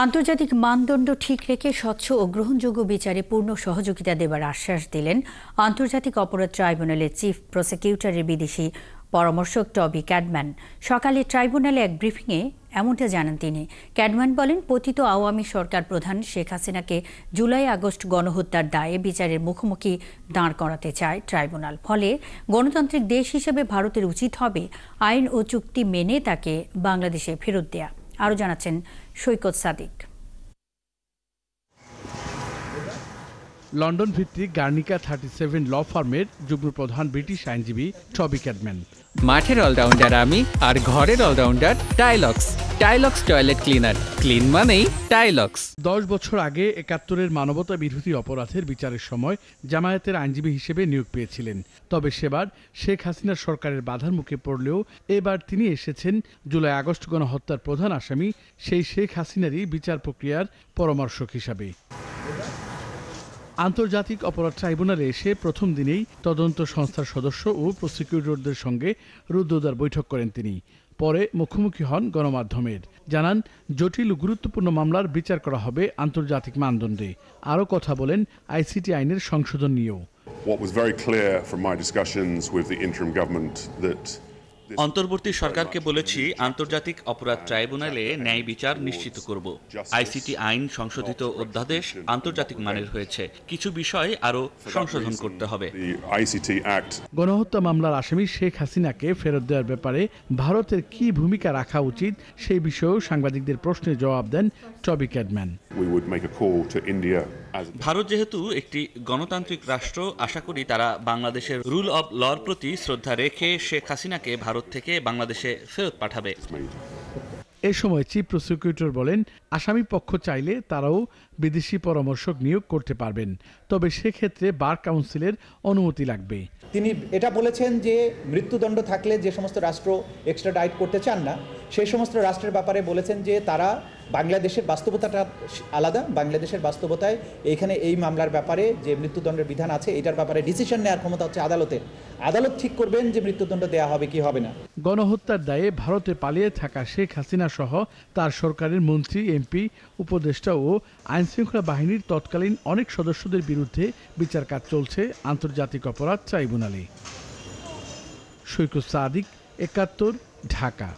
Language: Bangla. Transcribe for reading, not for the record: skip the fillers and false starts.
আন্তর্জাতিক মানদণ্ড ঠিক রেখে স্বচ্ছ ও গ্রহণযোগ্য বিচারে পূর্ণ সহযোগিতা দেবার আশ্বাস দিলেন আন্তর্জাতিক অপরাধ ট্রাইব্যুনালের চিফ প্রসিকিউটরের বিদেশি পরামর্শক টবি ক্যাডম্যান। সকালে ট্রাইব্যুনালে এক ব্রিফিংয়ে এমনটা জানান তিনি। ক্যাডম্যান বলেন, পতিত আওয়ামী সরকার প্রধান শেখ হাসিনাকে জুলাই আগস্ট গণহত্যার দায়ে বিচারের মুখোমুখি দাঁড় করাতে চায় ট্রাইব্যুনাল। ফলে গণতান্ত্রিক দেশ হিসেবে ভারতের উচিত হবে আইন ও চুক্তি মেনে তাকে বাংলাদেশে ফেরত দেয়া। আরও জানাচ্ছেন সৈকত সাদিক। লন্ডন ভিত্তিক গার্নিকা 37 ল ফার্মের যুগ্ম প্রধান ব্রিটিশ আইনজীবী টবি ক্যাডম্যান। মাঠের অলরাউন্ডার আমি, আর ঘরের all rounder Tylox. Tylox toilet cleaner, clean মানেই টাইলক্স। 10 বছর আগে 71-এর মানবতা বিরোধী অপরাধের বিচারের সময় জামায়াতের আইনজীবী হিসেবে নিয়োগ পেয়েছিলেন। তবে সেবার শেখ হাসিনার সরকারের বাধার মুখে পড়লেও এবার তিনি এসেছেন জুলাই আগস্ট গণহত্যার প্রধান আসামি সেই শেখ হাসিনারই বিচার প্রক্রিয়ার পরামর্শক হিসাবে। আন্তর্জাতিক অপরাধ ট্রাইব্যুনালে এসে প্রথম দিনেই তদন্ত সংস্থার সদস্য ও প্রসিকিউটরদের সঙ্গে রুদ্ধদ্বার বৈঠক করেন তিনি। পরে মুখোমুখি হন গণমাধ্যমের। জানান, জটিল ও গুরুত্বপূর্ণ মামলার বিচার করা হবে আন্তর্জাতিক মানদণ্ডে। আরও কথা বলেন আইসিটি আইনের সংশোধন নিয়েও। What was very clear from my discussions with the interim government that অন্তর্বর্তী সরকারকে বলেছি, আন্তর্জাতিক অপরাধ ট্রাইব্যুনালে ন্যায় বিচার নিশ্চিত করব। আইসিটি আইন সংশোধিত অধ্যাদেশ আন্তর্জাতিক মানের হয়েছে, কিছু বিষয় আরও সংশোধন করতে হবে। গণহত্যা মামলার আসামি শেখ হাসিনাকে ফেরত দেওয়ার ব্যাপারে ভারতের কি ভূমিকা রাখা উচিত সেই বিষয়েও সাংবাদিকদের প্রশ্নের জবাব দেন টবি ক্যাডম্যান। ভারত যেহেতু একটি গণতান্ত্রিক রাষ্ট্র, আশা করি তারা বাংলাদেশের রুল অব লর প্রতি শ্রদ্ধা রেখে শেখ হাসিনাকে ভারত থেকে বাংলাদেশে ফেরত পাঠাবে। এ সময় চিফ প্রসিকিউটর বলেন, আসামি পক্ষ চাইলে তারাও বিদেশি পরামর্শক নিয়োগ করতে পারবেন, তবে সেক্ষেত্রে বার কাউন্সিলের অনুমতি লাগবে। তিনি এটা বলেছেন যে মৃত্যুদণ্ড থাকলে যে সমস্ত রাষ্ট্র এক্সট্রাডাইট করতে চান না, সেই সমস্ত রাষ্ট্রের ব্যাপারে বলেছেন যে তারা বাংলাদেশের বাস্তবতাটা আলাদা, বাংলাদেশের বাস্তবতায় এইখানে এই মামলার ব্যাপারে যে মৃত্যুদণ্ডের বিধান আছে এটার ব্যাপারে ডিসিশন নেওয়ার ক্ষমতা হচ্ছে আদালতের। আদালত ঠিক করবেন যে মৃত্যুদণ্ড দেওয়া হবে কি হবে না। গণহত্যার দায়ে ভারতে পালিয়ে থাকা শেখ হাসিনা সহ তার সরকারের মন্ত্রী, এমপি, উপদেষ্টা ও আইনশৃঙ্খলা বাহিনীর তৎকালীন অনেক সদস্যদের বিরুদ্ধে বিচার কাজ চলছে আন্তর্জাতিক অপরাধ ট্রাইব্যুনালে। সৈকত সাদিক, 71, ঢাকা।